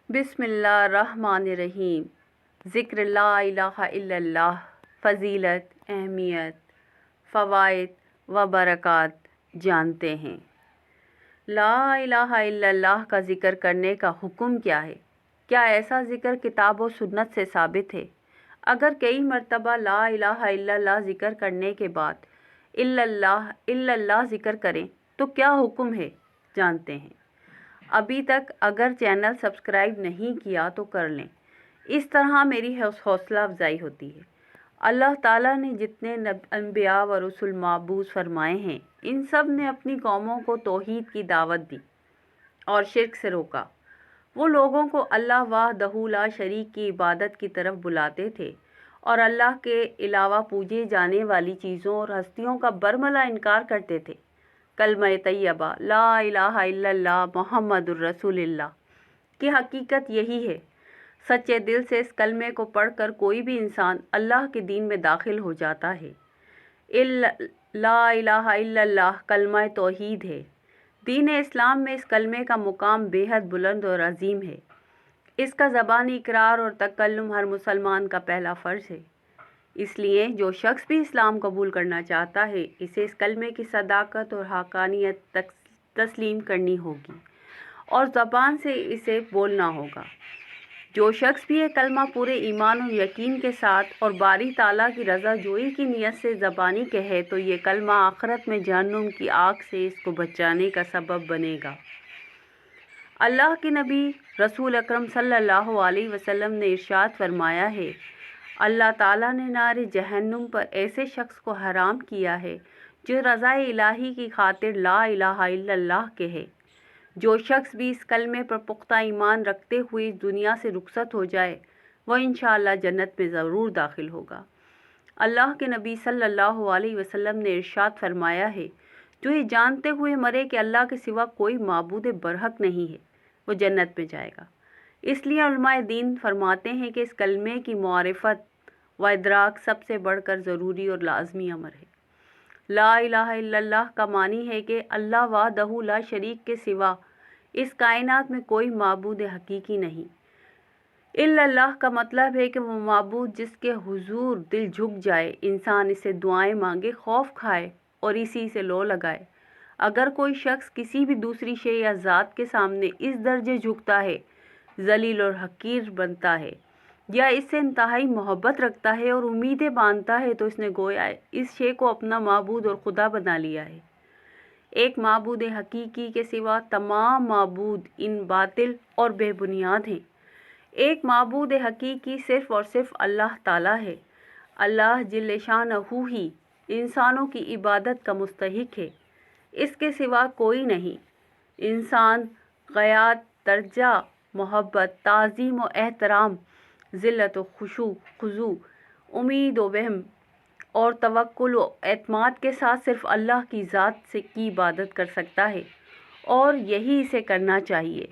بسم اللہ الرحمن الرحیم۔ ذکر لا الہ الا اللہ، فضیلت، اہمیت، فوائد و برکات جانتے ہیں۔ لا الہ الا اللہ کا ذکر کرنے کا حکم کیا ہے؟ کیا ایسا ذکر کتاب و سنت سے ثابت ہے؟ اگر کئی مرتبہ لا الہ الا اللہ ذکر کرنے کے بعد الا اللہ ذکر کریں تو کیا حکم ہے؟ جانتے ہیں۔ ابھی تک اگر چینل سبسکرائب نہیں کیا تو کر لیں، اس طرح میری حوصلہ افزائی ہوتی ہے۔ اللہ تعالیٰ نے جتنے انبیاء و رسول مبعوث فرمائے ہیں، ان سب نے اپنی قوموں کو توحید کی دعوت دی اور شرک سے روکا۔ وہ لوگوں کو اللہ وحدہ لا شریک کی عبادت کی طرف بلاتے تھے اور اللہ کے علاوہ پوجے جانے والی چیزوں اور ہستیوں کا برملا انکار کرتے تھے۔ کلمہ طیبہ لا الہ الا اللہ محمد الرسول اللہ کی حقیقت یہی ہے۔ سچے دل سے اس کلمے کو پڑھ کر کوئی بھی انسان اللہ کے دین میں داخل ہو جاتا ہے۔ لا الہ الا اللہ کلمہ توحید ہے۔ دین اسلام میں اس کلمے کا مقام بے حد بلند اور عظیم ہے۔ اس کا زبانی اقرار اور تکلم ہر مسلمان کا پہلا فرض ہے۔ اس لیے جو شخص بھی اسلام قبول کرنا چاہتا ہے، اسے اس کلمے کی صداقت اور حقانیت تسلیم کرنی ہوگی اور زبان سے اسے بولنا ہوگا۔ جو شخص بھی یہ کلمہ پورے ایمان و یقین کے ساتھ اور باری تعالیٰ کی رضا جوئی کی نیت سے زبانی کہے تو یہ کلمہ آخرت میں جہنم کی آگ سے اس کو بچانے کا سبب بنے گا۔ اللہ کے نبی رسول اکرم صلی اللہ علیہ وسلم نے ارشاد فرمایا ہے، اللہ تعالیٰ نے نار جہنم پر ایسے شخص کو حرام کیا ہے جو رضا الہی کی خاطر لا الہ الا اللہ کہے۔ جو شخص بھی اس کلمے پر پختہ ایمان رکھتے ہوئے اس دنیا سے رخصت ہو جائے، وہ انشاءاللہ جنت میں ضرور داخل ہوگا۔ اللہ کے نبی صلی اللہ علیہ وسلم نے ارشاد فرمایا ہے، جو یہ جانتے ہوئے مرے کہ اللہ کے سوا کوئی معبود برحق نہیں ہے، وہ جنت میں جائے گا۔ اس لیے علماء دین فرماتے ہیں کہ اس کلمے کی معرفت و ادراک سب سے بڑھ کر ضروری اور لازمی امر ہے۔ لا الہ الا اللہ کا معنی ہے کہ اللہ وحدہ لا شریک کے سوا اس کائنات میں کوئی معبود حقیقی نہیں۔ الا اللہ کا مطلب ہے کہ وہ معبود جس کے حضور دل جھک جائے، انسان اسے دعائیں مانگے، خوف کھائے اور اسی سے لو لگائے۔ اگر کوئی شخص کسی بھی دوسری شے یا ذات کے سامنے اس درجے جھکتا ہے، ذلیل اور حقیر بنتا ہے، یا اس سے انتہائی محبت رکھتا ہے اور امیدیں باندھتا ہے، تو اس نے گویا اس شے کو اپنا معبود اور خدا بنا لیا ہے۔ ایک معبود حقیقی کے سوا تمام معبود ان باطل اور بے بنیاد ہیں۔ ایک معبود حقیقی صرف اور صرف اللہ تعالیٰ ہے۔ اللہ جل شانہ ہی انسانوں کی عبادت کا مستحق ہے، اس کے سوا کوئی نہیں۔ انسان غیرت، ترجیح، محبت، تعظیم و احترام، ذلت و خضوع، امید و وہم اور توکل و اعتماد کے ساتھ صرف اللہ کی ذات کی عبادت کر سکتا ہے، اور یہی اسے کرنا چاہیے۔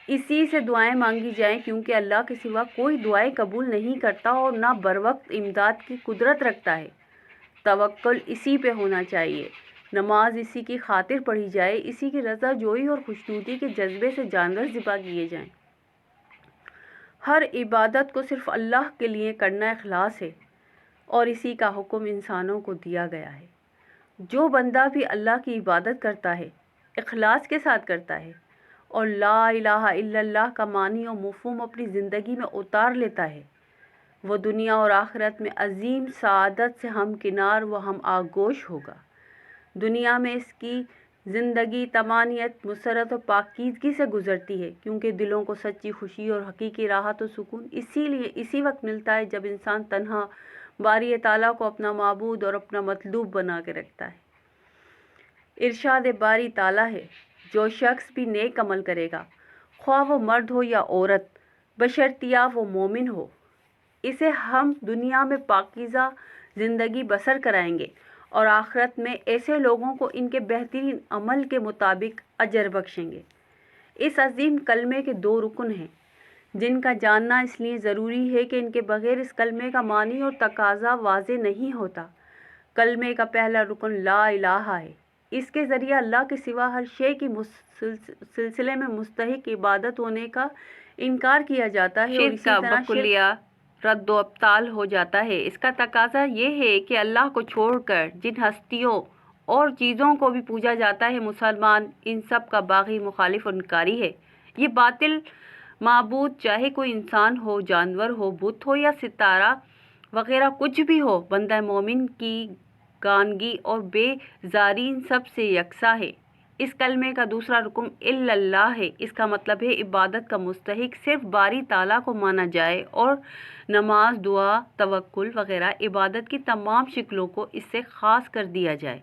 اسی سے دعائیں مانگی جائیں، کیونکہ اللہ کے سوا کوئی دعائیں قبول نہیں کرتا اور نہ بروقت امداد کی قدرت رکھتا ہے۔ توکل اسی پہ ہونا چاہیے۔ نماز اسی کی خاطر پڑھی جائے، اسی کی رضا جوئی اور خوشنودی کے جذبے سے جانور ذبح کیے جائیں۔ ہر عبادت کو صرف اللہ کے لیے کرنا اخلاص ہے، اور اسی کا حکم انسانوں کو دیا گیا ہے۔ جو بندہ بھی اللہ کی عبادت کرتا ہے، اخلاص کے ساتھ کرتا ہے اور لا الہ الا اللہ کا معنی و مفہوم اپنی زندگی میں اتار لیتا ہے، وہ دنیا اور آخرت میں عظیم سعادت سے ہمکنار و ہم آغوش ہوگا۔ دنیا میں اس کی زندگی طمانینت، مسرت و پاکیزگی سے گزرتی ہے، کیونکہ دلوں کو سچی خوشی اور حقیقی راحت و سکون اسی وقت ملتا ہے جب انسان تنہا باری تعالیٰ کو اپنا معبود اور اپنا مطلوب بنا کے رکھتا ہے۔ ارشاد باری تعالیٰ ہے، جو شخص بھی نیک عمل کرے گا، خواہ وہ مرد ہو یا عورت، بشرطیہ وہ مومن ہو، اسے ہم دنیا میں پاکیزہ زندگی بسر کرائیں گے اور آخرت میں ایسے لوگوں کو ان کے بہترین عمل کے مطابق اجر بخشیں گے۔ اس عظیم کلمے کے دو رکن ہیں، جن کا جاننا اس لیے ضروری ہے کہ ان کے بغیر اس کلمے کا معنی اور تقاضا واضح نہیں ہوتا۔ کلمے کا پہلا رکن لا الہ ہے۔ اس کے ذریعے اللہ کے سوا ہر شے کی سلسلے میں مستحق عبادت ہونے کا انکار کیا جاتا ہے اور اسی طرح بکلیہ رد و ابطال ہو جاتا ہے۔ اس کا تقاضا یہ ہے کہ اللہ کو چھوڑ کر جن ہستیوں اور چیزوں کو بھی پوجا جاتا ہے، مسلمان ان سب کا باغی مخالف و انکاری ہے۔ یہ باطل معبود چاہے کوئی انسان ہو، جانور ہو، بت ہو یا ستارہ وغیرہ کچھ بھی ہو، بندہ مومن کی گانگی اور بے زاری ان سب سے یکساں ہے۔ اس کلمے کا دوسرا رکن الا اللہ ہے۔ اس کا مطلب ہے عبادت کا مستحق صرف باری تعالیٰ کو مانا جائے اور نماز، دعا، توکل وغیرہ عبادت کی تمام شکلوں کو اس سے خاص کر دیا جائے۔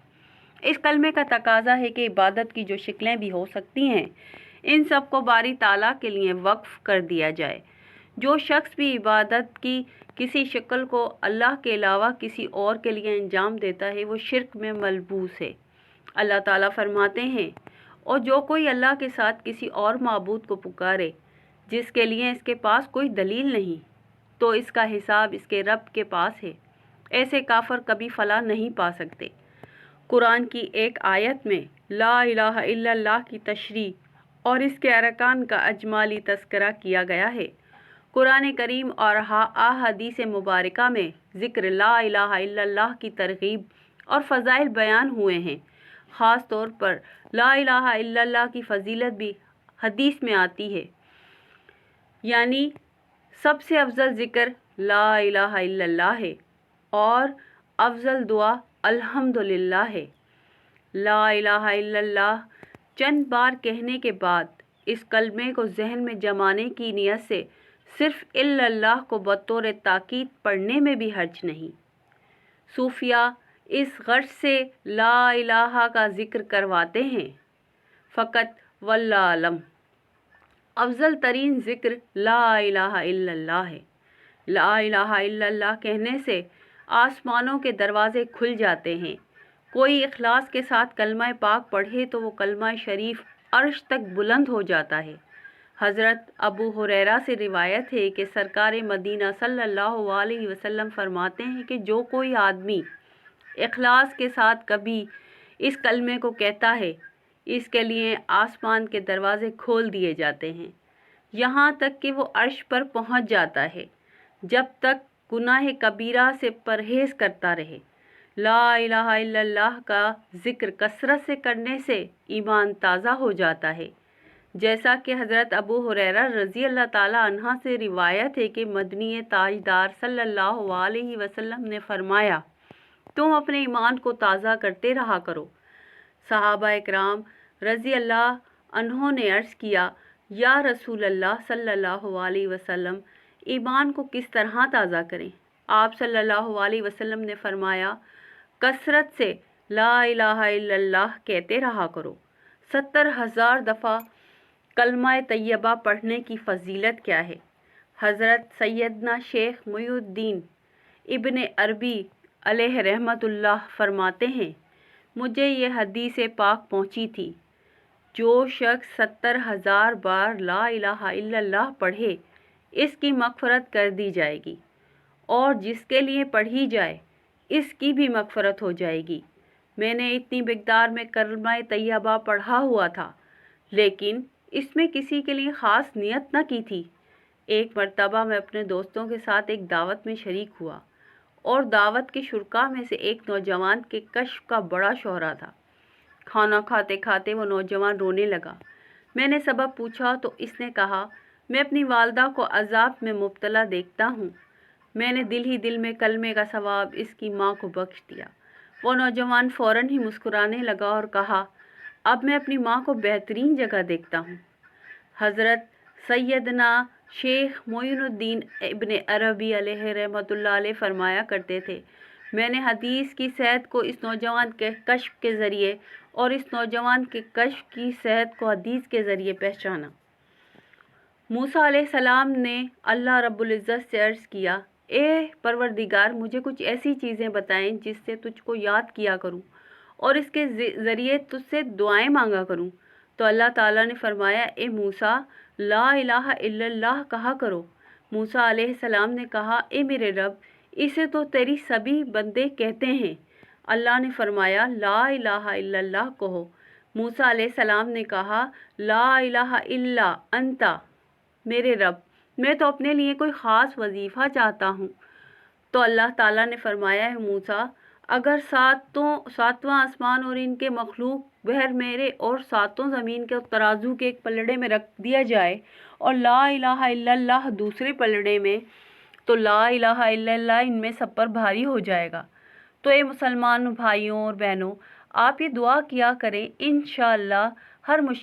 اس کلمے کا تقاضا ہے کہ عبادت کی جو شکلیں بھی ہو سکتی ہیں، ان سب کو باری تعالیٰ کے لیے وقف کر دیا جائے۔ جو شخص بھی عبادت کی کسی شکل کو اللہ کے علاوہ کسی اور کے لیے انجام دیتا ہے، وہ شرک میں ملبوس ہے۔ اللہ تعالیٰ فرماتے ہیں، اور جو کوئی اللہ کے ساتھ کسی اور معبود کو پکارے جس کے لیے اس کے پاس کوئی دلیل نہیں، تو اس کا حساب اس کے رب کے پاس ہے۔ ایسے کافر کبھی فلاح نہیں پا سکتے۔ قرآن کی ایک آیت میں لا الہ الا اللہ کی تشریح اور اس کے ارکان کا اجمالی تذکرہ کیا گیا ہے۔ قرآن کریم اور احادیث مبارکہ میں ذکر لا الہ الا اللہ کی ترغیب اور فضائل بیان ہوئے ہیں۔ خاص طور پر لا الہ الا اللہ کی فضیلت بھی حدیث میں آتی ہے، یعنی سب سے افضل ذکر لا الہ الا اللہ ہے اور افضل دعا الحمدللہ ہے۔ لا الہ الا اللہ چند بار کہنے کے بعد اس کلمے کو ذہن میں جمانے کی نیت سے صرف الا اللہ کو بطور تاکید پڑھنے میں بھی حرج نہیں۔ صوفیہ اس غرض سے لا الہ کا ذکر کرواتے ہیں، فقط واللہ علم۔ افضل ترین ذکر لا الہ الا اللہ ہے۔ لا الہ الا اللہ کہنے سے آسمانوں کے دروازے کھل جاتے ہیں۔ کوئی اخلاص کے ساتھ کلمہ پاک پڑھے تو وہ کلمہ شریف عرش تک بلند ہو جاتا ہے۔ حضرت ابو ہریرہ سے روایت ہے کہ سرکار مدینہ صلی اللہ علیہ وسلم فرماتے ہیں کہ جو کوئی آدمی اخلاص کے ساتھ کبھی اس کلمے کو کہتا ہے، اس کے لیے آسمان کے دروازے کھول دیے جاتے ہیں، یہاں تک کہ وہ عرش پر پہنچ جاتا ہے، جب تک گناہ کبیرہ سے پرہیز کرتا رہے۔ لا الہ الا اللہ کا ذکر کثرت سے کرنے سے ایمان تازہ ہو جاتا ہے، جیسا کہ حضرت ابو ہریرہ رضی اللہ تعالی عنہ سے روایت ہے کہ مدنی تاجدار صلی اللہ علیہ وسلم نے فرمایا، تم اپنے ایمان کو تازہ کرتے رہا کرو۔ صحابہ اکرام رضی اللہ عنہوں نے عرض کیا، یا رسول اللہ صلی اللہ علیہ وسلم، ایمان کو کس طرح تازہ کریں؟ آپ صلی اللہ علیہ وسلم نے فرمایا، کثرت سے لا الہ الا اللہ کہتے رہا کرو۔ 70,000 دفعہ کلمہ طیبہ پڑھنے کی فضیلت کیا ہے؟ حضرت سیدنا شیخ محی الدین ابن عربی علیہ رحمۃ اللہ فرماتے ہیں، مجھے یہ حدیث پاک پہنچی تھی، جو شخص 70,000 بار لا الہ الا اللہ پڑھے اس کی مغفرت کر دی جائے گی، اور جس کے لیے پڑھی جائے اس کی بھی مغفرت ہو جائے گی۔ میں نے اتنی مقدار میں کلمہ طیبہ پڑھا ہوا تھا، لیکن اس میں کسی کے لیے خاص نیت نہ کی تھی۔ ایک مرتبہ میں اپنے دوستوں کے ساتھ ایک دعوت میں شریک ہوا، اور دعوت کے شرکاء میں سے ایک نوجوان کے کشف کا بڑا شہرہ تھا۔ کھانا کھاتے کھاتے وہ نوجوان رونے لگا۔ میں نے سبب پوچھا تو اس نے کہا، میں اپنی والدہ کو عذاب میں مبتلا دیکھتا ہوں۔ میں نے دل ہی دل میں کلمے کا ثواب اس کی ماں کو بخش دیا۔ وہ نوجوان فوراً ہی مسکرانے لگا اور کہا، اب میں اپنی ماں کو بہترین جگہ دیکھتا ہوں۔ حضرت سیدنا شیخ محی الدین ابن عربی علیہ رحمۃ اللہ علیہ فرمایا کرتے تھے، میں نے حدیث کی صحت کو اس نوجوان کے کشف کے ذریعے اور اس نوجوان کے کشف کی صحت کو حدیث کے ذریعے پہچانا۔ موسیٰ علیہ السلام نے اللہ رب العزت سے عرض کیا، اے پروردگار، مجھے کچھ ایسی چیزیں بتائیں جس سے تجھ کو یاد کیا کروں اور اس کے ذریعے تجھ سے دعائیں مانگا کروں۔ تو اللہ تعالیٰ نے فرمایا، اے موسیٰ، لا الہ الا اللہ کہا کرو۔ موسیٰ علیہ السلام نے کہا، اے میرے رب، اسے تو تیری سبھی بندے کہتے ہیں۔ اللہ نے فرمایا، لا الہ الا اللہ کہو۔ موسیٰ علیہ السلام نے کہا، لا الہ الا انت میرے رب، میں تو اپنے لیے کوئی خاص وظیفہ چاہتا ہوں۔ تو اللہ تعالیٰ نے فرمایا ہے موسیٰ، اگر ساتواں آسمان اور ان کے مخلوق بہر میرے اور ساتوں زمین کے ترازو کے ایک پلڑے میں رکھ دیا جائے اور لا الہ الا اللہ دوسرے پلڑے میں، تو لا الہ الا اللہ ان میں سب پر بھاری ہو جائے گا۔ تو اے مسلمان بھائیوں اور بہنوں، آپ یہ دعا کیا کریں، انشاءاللہ ہر مشکل